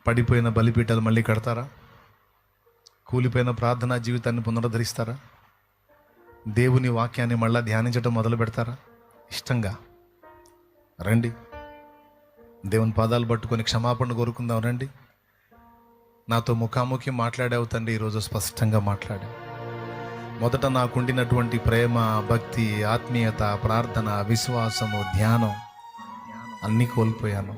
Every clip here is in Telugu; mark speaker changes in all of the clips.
Speaker 1: పడిపోయిన బలిపీఠాలు మళ్ళీ కడతారా? కూలిపోయిన ప్రార్థనా జీవితాన్ని పునరుద్ధరిస్తారా? దేవుని వాక్యాన్ని మళ్ళీ ధ్యానించడం మొదలు పెడతారా? ఇష్టంగా రండి, దేవుని పాదాలు పట్టుకొని క్షమాపణ కోరుకుందాం. రండి, నాతో ముఖాముఖి మాట్లాడావు తండ్రి. ఈరోజు స్పష్టంగా మాట్లాడావు. మొదట నాకుండినటువంటి ప్రేమ, భక్తి, ఆత్మీయత, ప్రార్థన, విశ్వాసము, ధ్యానం అన్నీ కోల్పోయాను.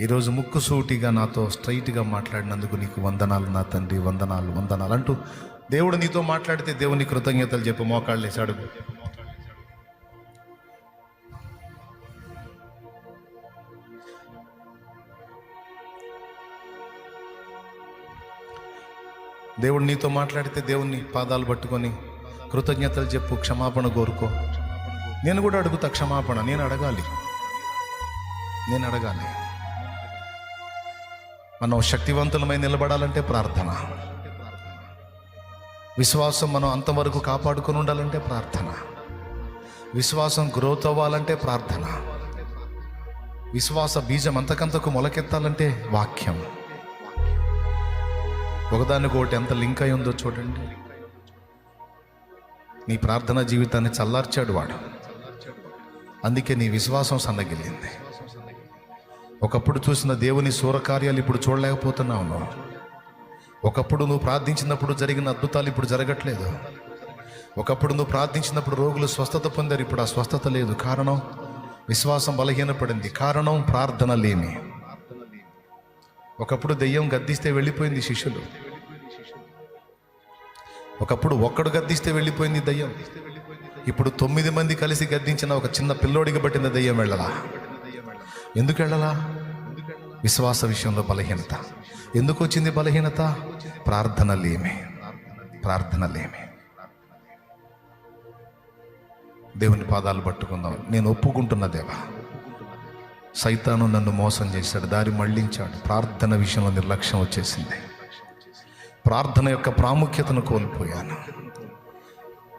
Speaker 1: ఈరోజు ముక్కుసూటిగా నాతో స్ట్రైట్గా మాట్లాడినందుకు నీకు వందనాలు నా తండ్రి, వందనాలు వందనాలు అంటూ దేవుడు నీతో మాట్లాడితే దేవుని కృతజ్ఞతలు చెప్పు. మోకాళ్ళు వేసి అడుగు. దేవుడు నీతో మాట్లాడితే దేవుని పాదాలు పట్టుకొని కృతజ్ఞతలు చెప్పు, క్షమాపణ కోరుకో. నేను కూడా అడుగుతా క్షమాపణ. నేను అడగాలి. మనం శక్తివంతులమై నిలబడాలంటే ప్రార్థన. విశ్వాసం మనం అంతవరకు కాపాడుకొని ఉండాలంటే ప్రార్థన. విశ్వాసం గ్రోత్ అవ్వాలంటే ప్రార్థన. విశ్వాస బీజం అంతకంతకు మొలకెత్తాలంటే వాక్యం. ఒకదానికొకటి ఎంత లింక్ అయి ఉందో చూడండి. నీ ప్రార్థనా జీవితాన్ని చల్లార్చాడు వాడు. అందుకే నీ విశ్వాసం సన్నగిల్లింది. ఒకప్పుడు చూసిన దేవుని సూరకార్యాలు ఇప్పుడు చూడలేకపోతున్నావు నువ్వు. ఒకప్పుడు నువ్వు ప్రార్థించినప్పుడు జరిగిన అద్భుతాలు ఇప్పుడు జరగట్లేదు. ఒకప్పుడు నువ్వు ప్రార్థించినప్పుడు రోగులు స్వస్థత పొందారు, ఇప్పుడు ఆ స్వస్థత లేదు. కారణం విశ్వాసం బలహీనపడింది. కారణం ప్రార్థన లేమి. ఒకప్పుడు దెయ్యం గద్దిస్తే వెళ్ళిపోయింది శిష్యులు. ఒకప్పుడు ఒక్కడు గద్దిస్తే వెళ్ళిపోయింది దెయ్యం. ఇప్పుడు 9 మంది కలిసి గద్దించిన ఒక చిన్న పిల్లోడికి పట్టిన దెయ్యం వెళ్ళలా. ఎందుకు వెళ్ళలా? విశ్వాస విషయంలో బలహీనత. ఎందుకు వచ్చింది బలహీనత? ప్రార్థన లేమి. దేవుని పాదాలు పట్టుకుందాం. నేను ఒప్పుకుంటున్న దేవా, సైతాను నన్ను మోసం చేశాడు, దారి మళ్లించాడు. ప్రార్థన విషయంలో నిర్లక్ష్యం వచ్చేసింది. ప్రార్థన యొక్క ప్రాముఖ్యతను కోల్పోయాను.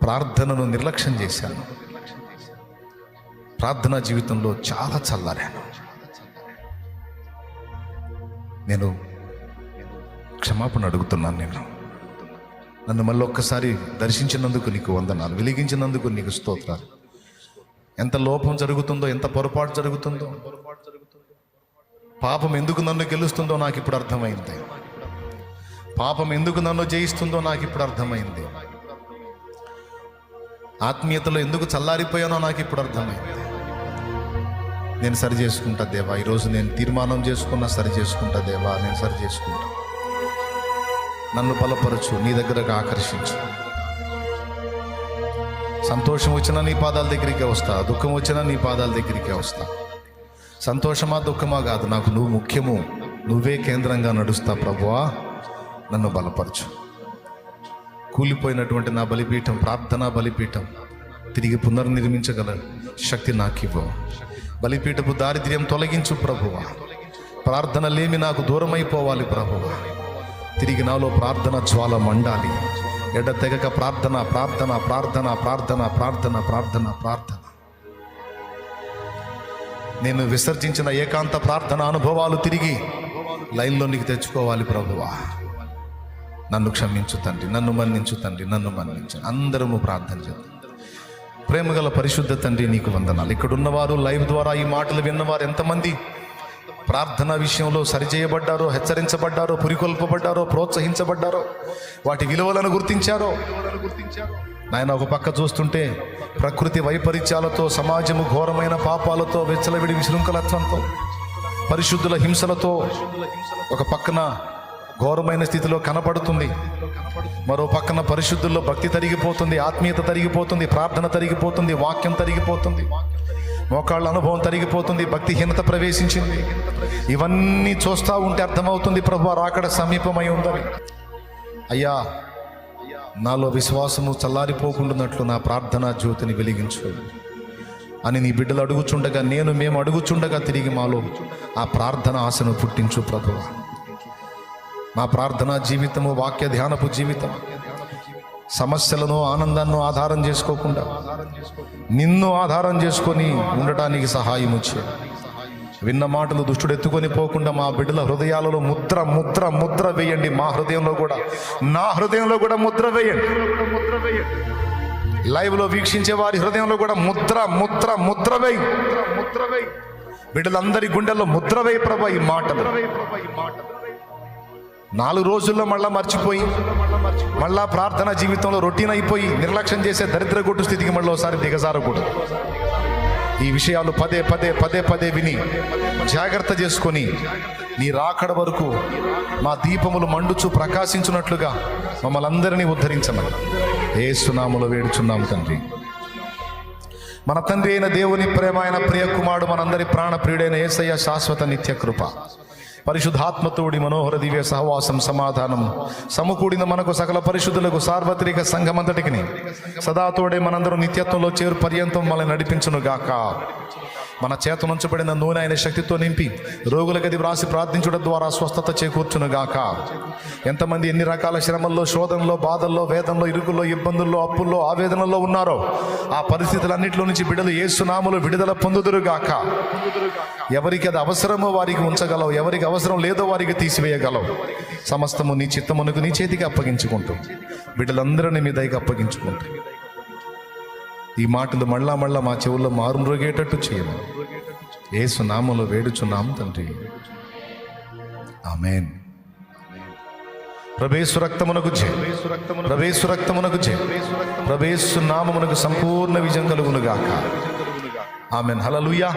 Speaker 1: ప్రార్థనను నిర్లక్ష్యం చేశాను. ప్రార్థనా జీవితంలో చాలా చల్లారాను. నేను క్షమాపణ అడుగుతున్నాను. నన్ను మళ్ళీ ఒక్కసారి దర్శించినందుకు నీకు వందనాలు, వెలిగించినందుకు నీకు స్తోత్రాలు. ఎంత లోపం జరుగుతుందో, ఎంత పొరపాటు జరుగుతుందో, పాపం ఎందుకు నన్ను గెలుస్తుందో నాకు ఇప్పుడు అర్థమైంది. పాపం ఎందుకు నన్ను జయిస్తుందో నాకు ఇప్పుడు అర్థమైంది. ఆత్మీయతలో ఎందుకు చల్లారిపోయానో నాకు ఇప్పుడు అర్థమైంది. నేను సరి చేసుకుంటా దేవా. ఈరోజు నేను తీర్మానం చేసుకున్నా, సరి చేసుకుంటా దేవా. నేను సరి చేసుకుంటా. నన్ను బలపరచు, నీ దగ్గరకు ఆకర్షించు. సంతోషం వచ్చినా నీ పాదాల దగ్గరికే వస్తా, దుఃఖం వచ్చినా నీ పాదాల దగ్గరికే వస్తా. సంతోషమా దుఃఖమా కాదు, నాకు నువ్వు ముఖ్యము. నువ్వే కేంద్రంగా నడుస్తా ప్రభువా. నన్ను బలపరచు. కూలిపోయినటువంటి నా బలిపీఠం, ప్రార్థనా బలిపీఠం తిరిగి పునర్నిర్మించగల శక్తి నాకివ్వు. బలిపీఠపు దారిద్ర్యం తొలగించు ప్రభువా. ప్రార్థన లేమి నాకు దూరమైపోవాలి ప్రభువా. తిరిగి నాలో ప్రార్థన జ్వాల మండాలి. ఎడతెగక ప్రార్థన ప్రార్థన ప్రార్థన ప్రార్థన ప్రార్థన ప్రార్థన ప్రార్థన. నేను విసర్జించిన ఏకాంత ప్రార్థన అనుభవాలు తిరిగి లైన్లో నీకు తెచ్చుకోవాలి ప్రభువా. నన్ను క్షమించు తండ్రి, నన్ను మన్నించు తండ్రి, నన్ను మన్నించు. అందరము ప్రార్థన చేద్దాం. ప్రేమగల పరిశుద్ధ తండ్రి నీకు వందనాలు. ఇక్కడ ఉన్నవారు, లైవ్ ద్వారా ఈ మాటలు విన్నవారు ఎంతమంది ప్రార్థన విషయంలో సరిచేయబడ్డారో, హెచ్చరించబడ్డారో, పురికొల్పబడ్డారో, ప్రోత్సహించబడ్డారో, వాటి విలువలను గుర్తించారో నాయన. ఒక పక్క చూస్తుంటే ప్రకృతి వైపరీత్యాలతో, సమాజము ఘోరమైన పాపాలతో, వెచ్చలవిడి విశృంఖలత్వంతో, పరిశుద్ధుల హింసలతో ఒక పక్కన ఘోరమైన స్థితిలో కనపడుతుంది. మరో పక్కన పరిశుద్ధుల్లో భక్తి తరిగిపోతుంది, ఆత్మీయత తరిగిపోతుంది, ప్రార్థన తరిగిపోతుంది, వాక్యం తరిగిపోతుంది, మోకాళ్ళ అనుభవం తరిగిపోతుంది, భక్తిహీనత ప్రవేశించింది. ఇవన్నీ చూస్తూ ఉంటే అర్థమవుతుంది ప్రభువా రాకడ సమీపమై ఉందని. అయ్యా, నాలో విశ్వాసము చల్లారిపోకుండానట్లు నా ప్రార్థనా జ్యోతిని వెలిగించు అని నీ బిడ్డలు అడుగుచుండగా, మేము అడుగుచుండగా తిరిగి మాలో ఆ ప్రార్థన ఆశను పుట్టించు ప్రభువా. మా ప్రార్థనా జీవితము, వాక్య ధ్యానపు జీవితం సమస్యలను, ఆనందాన్ని ఆధారం చేసుకోకుండా నిన్ను ఆధారం చేసుకొని ఉండటానికి సహాయం వచ్చే విన్న మాటలు దుష్టుడు ఎత్తుకొని పోకుండా మా బిడ్డల హృదయాలలో ముద్ర ముద్ర ముద్ర వేయండి. మా హృదయంలో కూడా, నా హృదయంలో కూడా ముద్ర వేయండి. లైవ్లో వీక్షించే వారి హృదయంలో కూడా ముద్ర ముద్ర ముద్ర వేయి. బిడ్డలందరి గుండెల్లో ముద్ర వేయి ప్రభా. ఈ మాటలు 4 రోజుల్లో మళ్ళా మర్చిపోయి, మళ్ళా ప్రార్థన జీవితంలో రొటీన్ అయిపోయి నిర్లక్ష్యం చేసే దరిద్ర కొట్టు స్థితికి మళ్ళీ ఒకసారి దిగజారకూడదు. ఈ విషయాలు పదే పదే పదే పదే విని జాగ్రత్త చేసుకొని నీ రాకడ వరకు మా దీపములు మండుచు ప్రకాశించున్నట్లుగా మమ్మల్ని అందరినీ ఉద్ధరించమని యేసు నామములో వేడుచున్నాము తండ్రి. మన తండ్రి అయిన దేవుని ప్రేమ, అయిన ప్రియ కుమారుడు, మనందరి ప్రాణ ప్రియుడైన యేసయ్య శాశ్వత నిత్య కృప, పరిశుద్ధాత్మతోడి మనోహర దివ్య సహవాసం, సమాధానం సమకూడిన మనకు సకల పరిశుద్ధులకు సార్వత్రిక సంఘమంతటికి సదాతోడే మనందరం నిత్యత్వంలో చేరు పర్యంతం మనల్ని నడిపించును గాక. మన చేత నుంచబడిన నూనె ఆయన శక్తితో నింపి రోగుల గది వ్రాసి ప్రార్థించడం ద్వారా స్వస్థత చేకూర్చును గాక. ఎంతమంది ఎన్ని రకాల శ్రమల్లో, శోధనలో, బాధల్లో, వేదనలో, ఇరుకుల్లో, ఇబ్బందుల్లో, అప్పుల్లో, ఆవేదనలో ఉన్నారో ఆ పరిస్థితులన్నింటిలో నుంచి బిడ్డలు యేసు నామములో విడుదల పొందుదురు గాక. ఎవరికి అది అవసరమో వారికి ఉంచగలవు, ఎవరికి అవసరం లేదో వారికి తీసివేయగలవు. సమస్తము నీ చిత్తమునకు, నీ చేతికి అప్పగించుకుంటూ బిడ్డలందరినీ మీ దయకి అప్పగించుకుంటూ ఈ మాటలు మళ్ళా మళ్ళా మా చెవుల్లో మారుమ్రోగేటట్టు చేయము. యేసు నామములో వేడుచున్నాము తండ్రి, ఆమేన్. ప్రభేసు రక్తమునకు జయ, ప్రభేసు రక్తమునకు జయ, ప్రభేసు నామమునకు సంపూర్ణ విజయం కలుగును గాక. ఆమేన్. హల్లెలూయా.